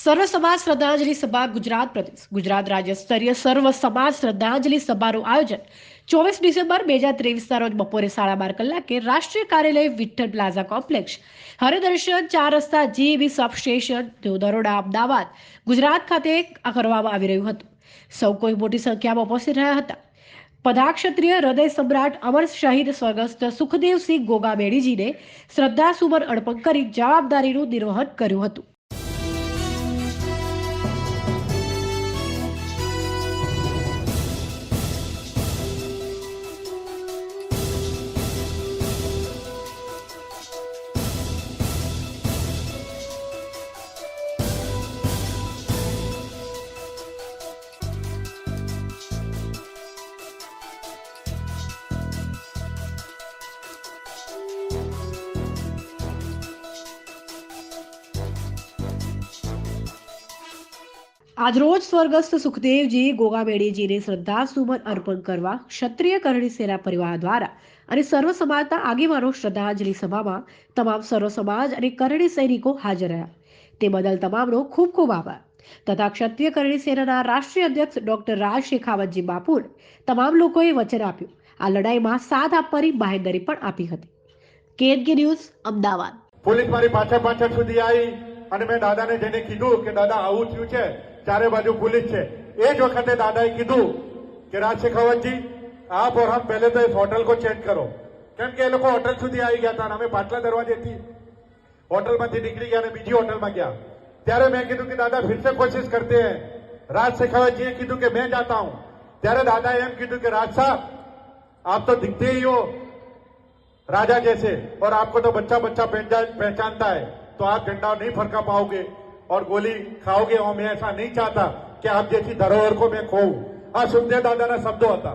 સર્વ સમાજ શ્રદ્ધાંજલિ સભા ગુજરાત પ્રદેશ ગુજરાત રાજ્ય સ્તરીય સર્વ સમાજ શ્રદ્ધાંજલિ સભાનું આયોજન 24 ડિસેમ્બર 2023 રોજ બપોરે 12:30 કલાકે રાષ્ટ્રીય કાર્યાલય વિઠ્ઠલ પ્લાઝા કોમ્પ્લેક્સ હરિદર્શન 4 રસ્તા જીબી સબસ્ટેશન દરોડા અમદાવાદ ગુજરાત ખાતે કરવામાં આવી રહ્યું હતું। સૌ કોઈ મોટી સંખ્યામાં ઉપસ્થિત રહ્યા હતા। પદાક્ષત્રિય હૃદય સમ્રાટ અમર શહીદ સ્વર્ગસ્થ સુખદેવસિંહ ગોગામેડીજીને શ્રદ્ધાસુમન અર્પણ કરી જવાબદારીનું નિર્વહન કર્યું હતું। આજરોજ સ્વર્ગસ્થ સુખદેવજી ગોગામેડીજીને શ્રદ્ધાસુમન અર્પણ કરવા ક્ષત્રિય કરણી સેના પરિવાર દ્વારા અને સર્વ સમાજના આગેવાનો શ્રદ્ધાંજલિ સભામાં તમામ સર્વ સમાજ અને કરણી સૈનિકો હાજર રહ્યા। તે બદલ તમામનો ખૂબ ખૂબ આભાર તથા ક્ષત્રિય કરણી સેનાના રાષ્ટ્રીય અધ્યક્ષ ડોક્ટર રાજ શેખાવતજી બાપુને તમામ લોકોએ વચન આપ્યું આ લડાઈમાં સાથ આપવાની બાહેંધરી પણ આપી હતી। કેએનકે ન્યૂઝ અમદાવાદ। પોલીસ મારી પાછળ સુધી આવી અને મેં દાદાને જઈને કીધું કે દાદા આવું થયું છે, चारे बाजू पुलिस है। ए जो वक्त दादाए कीधु कि राज शेखावत जी आप और हम पहले तो इस होटल को चेक करो, क्योंकि ये लोग होटल सुधी आई गया था। हमें पाटला दरवाजे थी होटल में निकली गया बीजी होटल में गया त्यारे मैं कीधु कि दादा फिर से कोशिश करते हैं। राज शेखावत जी कीधु कि मैं जाता हूं त्यारे दादा एम कीधु कि राज साहब आप तो दिखते ही हो राजा जैसे और आपको तो बच्चा बच्चा पहचानता है, तो आप झंडा नहीं फरका पाओगे और गोली खाओगे। और मैं ऐसा नहीं चाहता कि आप जैसी धरोहर को मैं खोऊं। सुखदेव दादा ना शब्दों था।